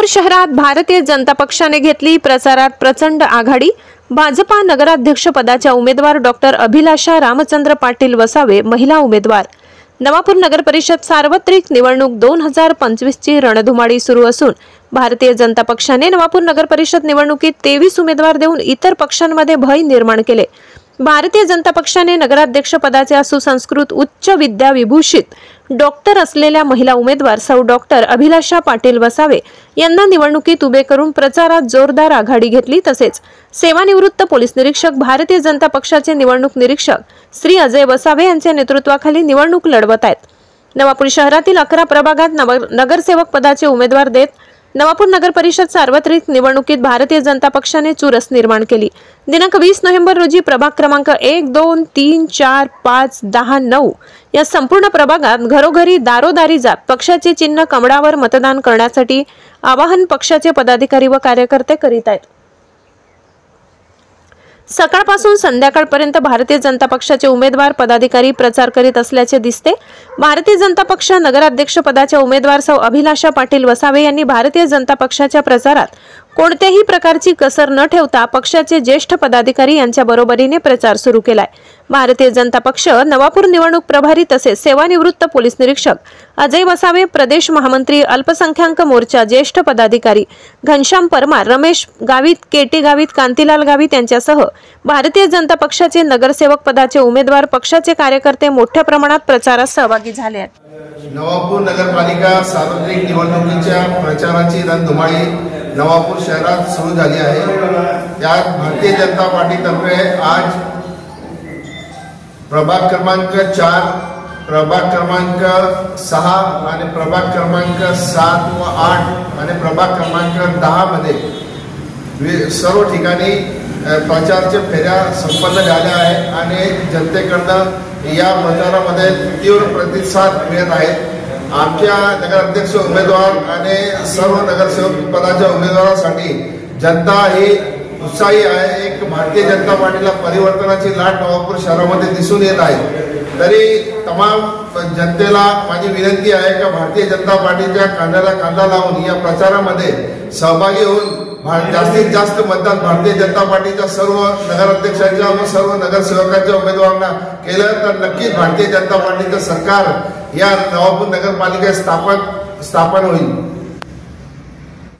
शहरात भारतीय जनता पक्षाने घेतली प्रचारात प्रचंड आघाडी। भाजपा नगराध्यक्ष पदाच्या उमेदवार डॉक्टर अभिलाषा रामचंद्र पाटील वसावे महिला उमेदवार। नवापूर नगर परिषद सार्वत्रिक निवडणूक 2025 ची रणधुमाळी सुरू असून भारतीय जनता पक्षाने नवापूर नगर परिषद निवडणुकीत 23 उमेदवार देऊन इतर पक्षांमध्ये भय निर्माण केले। भारतीय जनता पक्षाने नगराध्यक्ष पदाच्या सुसंस्कृत उच्च विद्या विभूषित डॉक्टर असलेल्या महिला उमेदवार सौ डॉक्टर अभिलाषा पाटील वसावे यांना निवडणुकीत उभे करून प्रचारात जोरदार आघाडी घेतली। तसेच सेवानिवृत्त पोलीस निरीक्षक भारतीय जनता पक्षाचे निवडणूक निरीक्षक श्री अजय वसावे यांच्या नेतृत्वाखाली निवडणूक लढवत आहेत। नवापूर शहरातील 11 प्रभागात नगरसेवक पदाचे उमेदवार देत नवापूर नगर परिषद सार्वत्रिक निवडणुकीत भारतीय जनता पक्षाने चुरस निर्माण केली। दिनांक 20 नोव्हेंबर रोजी प्रभाग क्रमांक 1, 2, 3, 4, 5, 10, 9 या संपूर्ण प्रभागात घरोघरी दारोदारी जात पक्षाचे चिन्ह कमळावर मतदान करण्यासाठी आवाहन पक्षाचे पदाधिकारी व कार्यकर्ते करीत आहेत। सकाळपासून संध्याकाळपर्यंत भारतीय जनता पक्षाचे उमेदवार पदाधिकारी प्रचार करीत असल्याचे दिसते। भारतीय जनता पक्ष नगराध्यक्ष पदाच्या उमेदवार सौ अभिलाषा पाटील वसावे यांनी भारतीय जनता पक्षाच्या प्रचारात कोणत्याही प्रकारची कसर न ठेवता पक्षाचे ज्येष्ठ पदाधिकारी यांच्या बरोबरीने प्रचार सुरू केलाय। भारतीय जनता पक्ष नवापूर निवडणूक प्रभारी तसेच सेवानिवृत्त पोलीस निरीक्षक अजय वसावे, प्रदेश महामंत्री अल्पसंख्याक मोर्चा ज्येष्ठ पदाधिकारी घनश्याम परमार, रमेश गावित, केटी गावित, कांतीलाल गावित यांच्यासह भारतीय जनता पक्षाचे नगरसेवक पदाचे उमेदवार पक्षाचे कार्यकर्ते मोठ्या प्रमाणात प्रचारात सहभागी झाले आहेत। नवापूर नगरपालिका सार्वत्रिक निवडणुकीच्या प्रचाराची रणधुमाळी नवापूर शहरात सुरू झाली आहे। यात भारतीय जनता पार्टीतर्फे आज प्रभाग क्रमांक 4, प्रभाग क्रमांक 6 आणि प्रभाग क्रमांक 7 व 8 आणि प्रभाग क्रमांक 10 मध्ये सर्व ठिकाणी प्रचाराच्या फेऱ्या संपन्न झाल्या आहेत आणि जनतेकडून या प्रचारामध्ये तीव्र प्रतिसाद मिळत आहे। आमच्या नगराध्यक्ष उमेदवार आणि सर्व नगरसेवक पदाच्या उमेदवारांसाठी जनता ही उत्साही आहे। एक भारतीय जनता पार्टीला परिवर्तनाची लाट नवापूर शहरामध्ये दिसून येत आहे। तरी तमाम जनतेला माझी विनंती आहे की भारतीय जनता पार्टीच्या कांद्याला कांदा लावून या प्रचारामध्ये सहभागी होऊन जास्तीत जास्त मतदान भारतीय जनता पार्टीच्या सर्व नगराध्यक्षांच्या व सर्व नगरसेवकांच्या उमेदवारांना केलं तर नक्कीच भारतीय जनता पार्टीचं सरकार या नवापूर नगरपालिकेत स्थापन होईल।